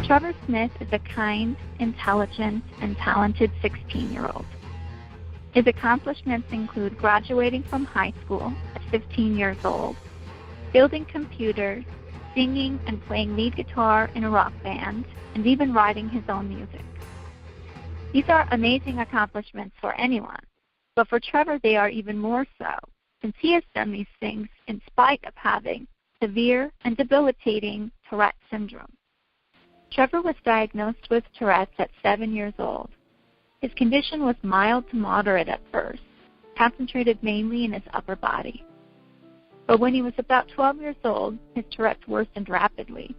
Trevor Smith is a kind, intelligent, and talented 16-year-old. His accomplishments include graduating from high school at 15 years old, building computers, singing and playing lead guitar in a rock band, and even writing his own music. These are amazing accomplishments for anyone, but for Trevor they are even more so, since he has done these things in spite of having severe and debilitating Tourette syndrome. Trevor was diagnosed with Tourette's at 7 years old. His condition was mild to moderate at first, concentrated mainly in his upper body. But when he was about 12 years old, his Tourette's worsened rapidly.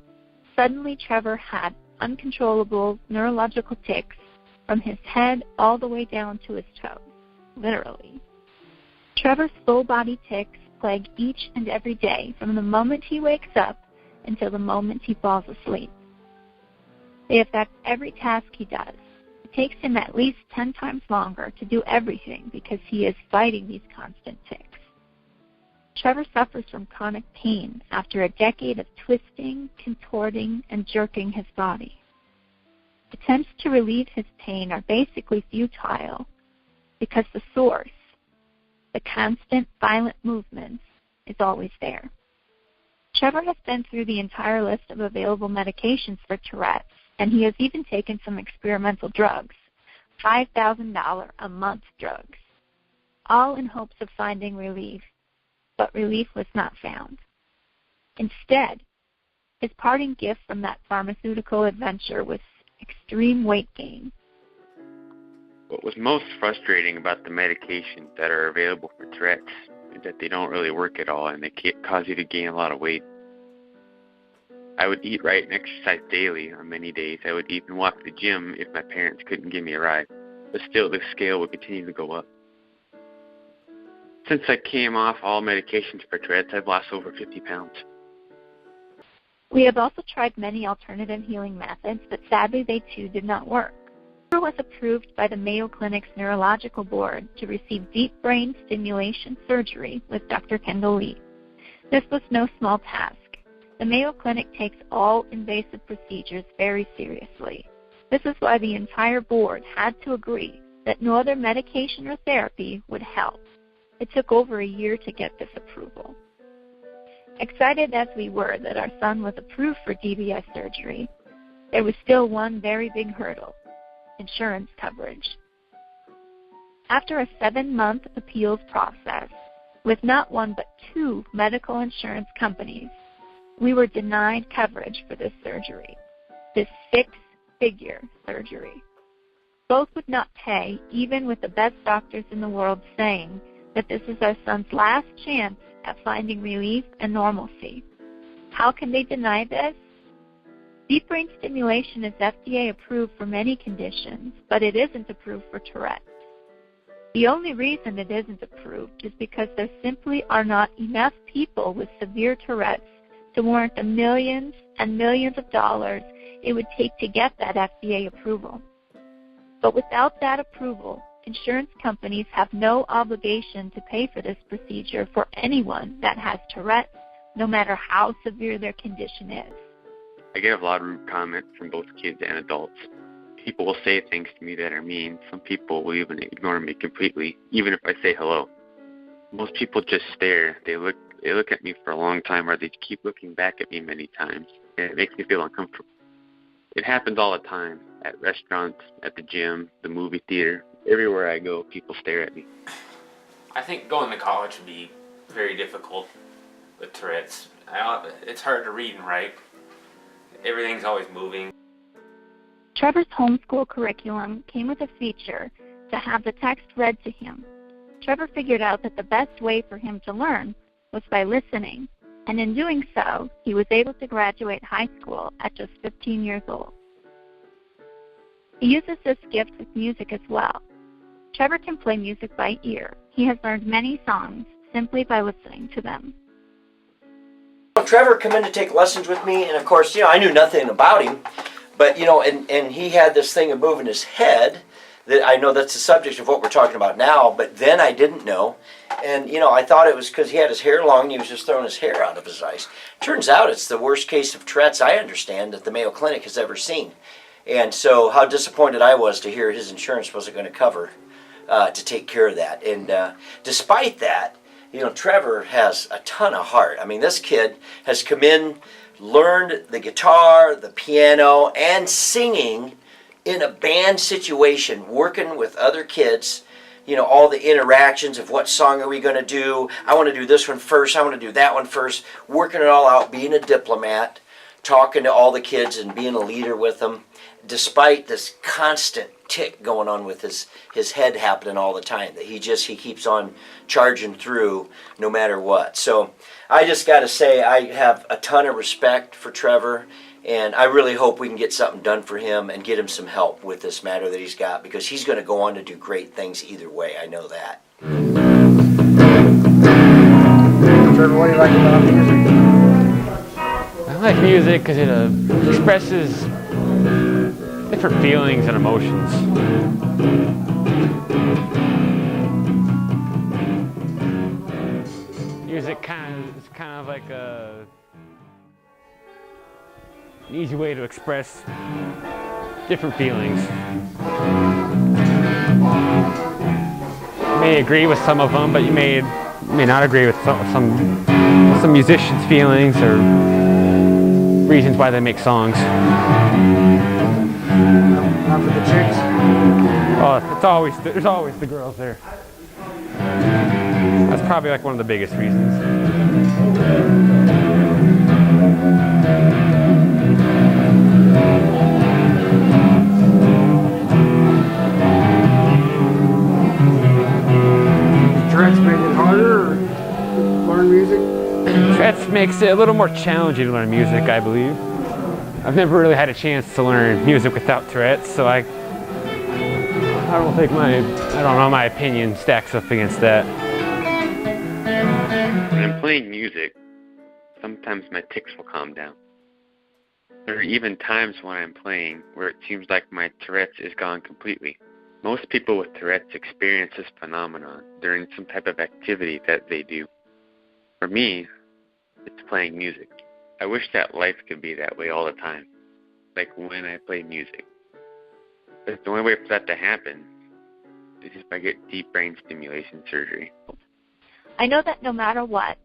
Suddenly, Trevor had uncontrollable neurological tics from his head all the way down to his toes, literally. Trevor's full-body tics plague each and every day from the moment he wakes up until the moment he falls asleep. They affect every task he does. It takes him at least 10 times longer to do everything because he is fighting these constant tics. Trevor suffers from chronic pain after a decade of twisting, contorting, and jerking his body. Attempts to relieve his pain are basically futile because the source, the constant violent movements, is always there. Trevor has been through the entire list of available medications for Tourette's, and he has even taken some experimental drugs, $5,000 a month drugs, all in hopes of finding relief, but relief was not found. Instead, his parting gift from that pharmaceutical adventure was extreme weight gain. What was most frustrating about the medications that are available for Tourette's is that they don't really work at all and they cause you to gain a lot of weight. I would eat right and exercise daily on many days. I would even walk to the gym if my parents couldn't give me a ride. But still, the scale would continue to go up. Since I came off all medications for Tourette's, I've lost over 50 pounds. We have also tried many alternative healing methods, but sadly they too did not work. Trevor was approved by the Mayo Clinic's Neurological Board to receive deep brain stimulation surgery with Dr. Kendall Lee. This was no small task. The Mayo Clinic takes all invasive procedures very seriously. This is why the entire board had to agree that no other medication or therapy would help. It took over a year to get this approval. Excited as we were that our son was approved for DBS surgery, there was still one very big hurdle: insurance coverage. After a 7-month appeals process with not one but 2 medical insurance companies, we were denied coverage for this surgery, this 6-figure surgery. Both would not pay, even with the best doctors in the world saying that this is our son's last chance at finding relief and normalcy. How can they deny this? Deep brain stimulation is FDA approved for many conditions, but it isn't approved for Tourette. The only reason it isn't approved is because there simply are not enough people with severe Tourette's to warrant the millions and millions of dollars it would take to get that FDA approval. But without that approval, insurance companies have no obligation to pay for this procedure for anyone that has Tourette, no matter how severe their condition is. I get a lot of rude comments from both kids and adults. People will say things to me that are mean. Some people will even ignore me completely, even if I say hello. Most people just stare. They look at me for a long time, or they keep looking back at me many times, and it makes me feel uncomfortable. It happens all the time, at restaurants, at the gym, the movie theater. Everywhere I go, people stare at me. I think going to college would be very difficult with Tourette's. It's hard to read and write. Everything's always moving. Trevor's homeschool curriculum came with a feature to have the text read to him. Trevor figured out that the best way for him to learn was by listening, and in doing so, he was able to graduate high school at just 15 years old. He uses this gift with music as well. Trevor can play music by ear. He has learned many songs, simply by listening to them. Trevor come in to take lessons with me, and of course, I knew nothing about him, but and he had this thing of moving his head that I know that's the subject of what we're talking about now, but then I didn't know, and I thought it was because he had his hair long and he was just throwing his hair out of his eyes. Turns out it's the worst case of Tourette's I understand that the Mayo Clinic has ever seen, and so how disappointed I was to hear his insurance wasn't going to cover to take care of that, and despite that, Trevor has a ton of heart. I mean, this kid has come in, learned the guitar, the piano, and singing in a band situation, working with other kids, all the interactions of what song are we going to do, I want to do this one first, I want to do that one first, working it all out, being a diplomat, talking to all the kids and being a leader with them, despite this constant tick going on with his head happening all the time, that he keeps on charging through no matter what. So I just got to say I have a ton of respect for Trevor, and I really hope we can get something done for him and get him some help with this matter that he's got, because he's going to go on to do great things either way. I know that. Trevor, what do you like about music? I like music because it expresses different feelings and emotions. Music is kind of like an easy way to express different feelings. You may agree with some of them, but you may not agree with some musicians' feelings or reasons why they make songs. Not for the chicks. Oh, there's always the girls there. That's probably like one of the biggest reasons. Tourette's made it harder to learn music? Tourette's makes it a little more challenging to learn music, I believe. I've never really had a chance to learn music without Tourette's, so I don't think my opinion stacks up against that. When I'm playing music, sometimes my tics will calm down. There are even times when I'm playing where it seems like my Tourette's is gone completely. Most people with Tourette's experience this phenomenon during some type of activity that they do. For me, it's playing music. I wish that life could be that way all the time, like when I play music. But the only way for that to happen is if I get deep brain stimulation surgery. I know that no matter what,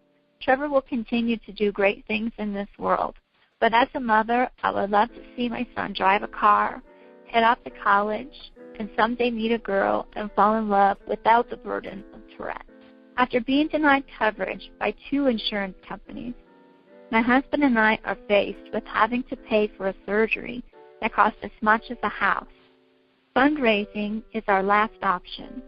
Trevor will continue to do great things in this world. But as a mother, I would love to see my son drive a car, head off to college, and someday meet a girl and fall in love without the burden of Tourette. After being denied coverage by 2 insurance companies, my husband and I are faced with having to pay for a surgery that costs as much as a house. Fundraising is our last option.